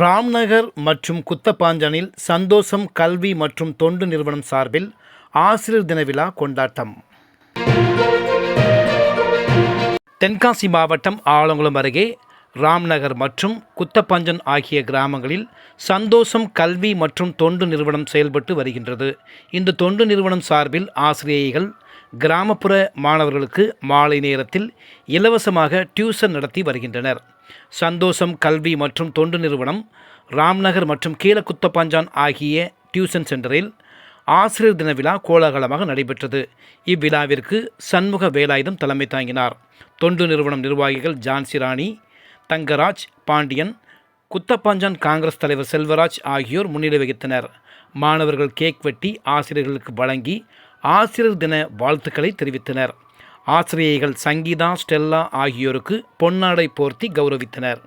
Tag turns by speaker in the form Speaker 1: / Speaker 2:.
Speaker 1: ராம்நகர் மற்றும் குத்தப்பாஞ்சனில் சந்தோஷம் கல்வி மற்றும் தொண்டு நிறுவனம் சார்பில் ஆசிரியர் தின விழா கொண்டாட்டம். தென்காசி மாவட்டம் ஆலங்குளம் அருகே ராம்நகர் மற்றும் குத்தப்பாஞ்சன் ஆகிய கிராமங்களில் சந்தோஷம் கல்வி மற்றும் தொண்டு நிறுவனம் செயல்பட்டு வருகின்றது. இந்த தொண்டு நிறுவனம் சார்பில் ஆசிரியைகள் கிராமப்புற மாணவர்களுக்கு மாலை நேரத்தில் இலவசமாக டியூஷன் நடத்தி வருகின்றனர். சந்தோஷம் கல்வி மற்றும் தொண்டு நிறுவனம் ராம்நகர் மற்றும் கீழக்குத்தப்பாஞ்சான் ஆகிய டியூஷன் சென்டரில் ஆசிரியர் தின விழா கோலாகலமாக நடைபெற்றது. இவ்விழாவிற்கு சண்முக வேலாயுதம் தலைமை தாங்கினார். தொண்டு நிறுவனம் நிர்வாகிகள் ஜான்சி ராணி, தங்கராஜ், பாண்டியன், குத்தப்பாஞ்சான் காங்கிரஸ் தலைவர் செல்வராஜ் ஆகியோர் முன்னிலை வகித்தனர். மாணவர்கள் கேக் வெட்டி ஆசிரியர்களுக்கு வழங்கி ஆசிரியர் தின வாழ்த்துக்களை தெரிவித்தனர். ஆசிரியைகள் சங்கீதா, ஸ்டெல்லா ஆகியோருக்கு பொன்னாடை போர்த்தி கௌரவித்தனர்.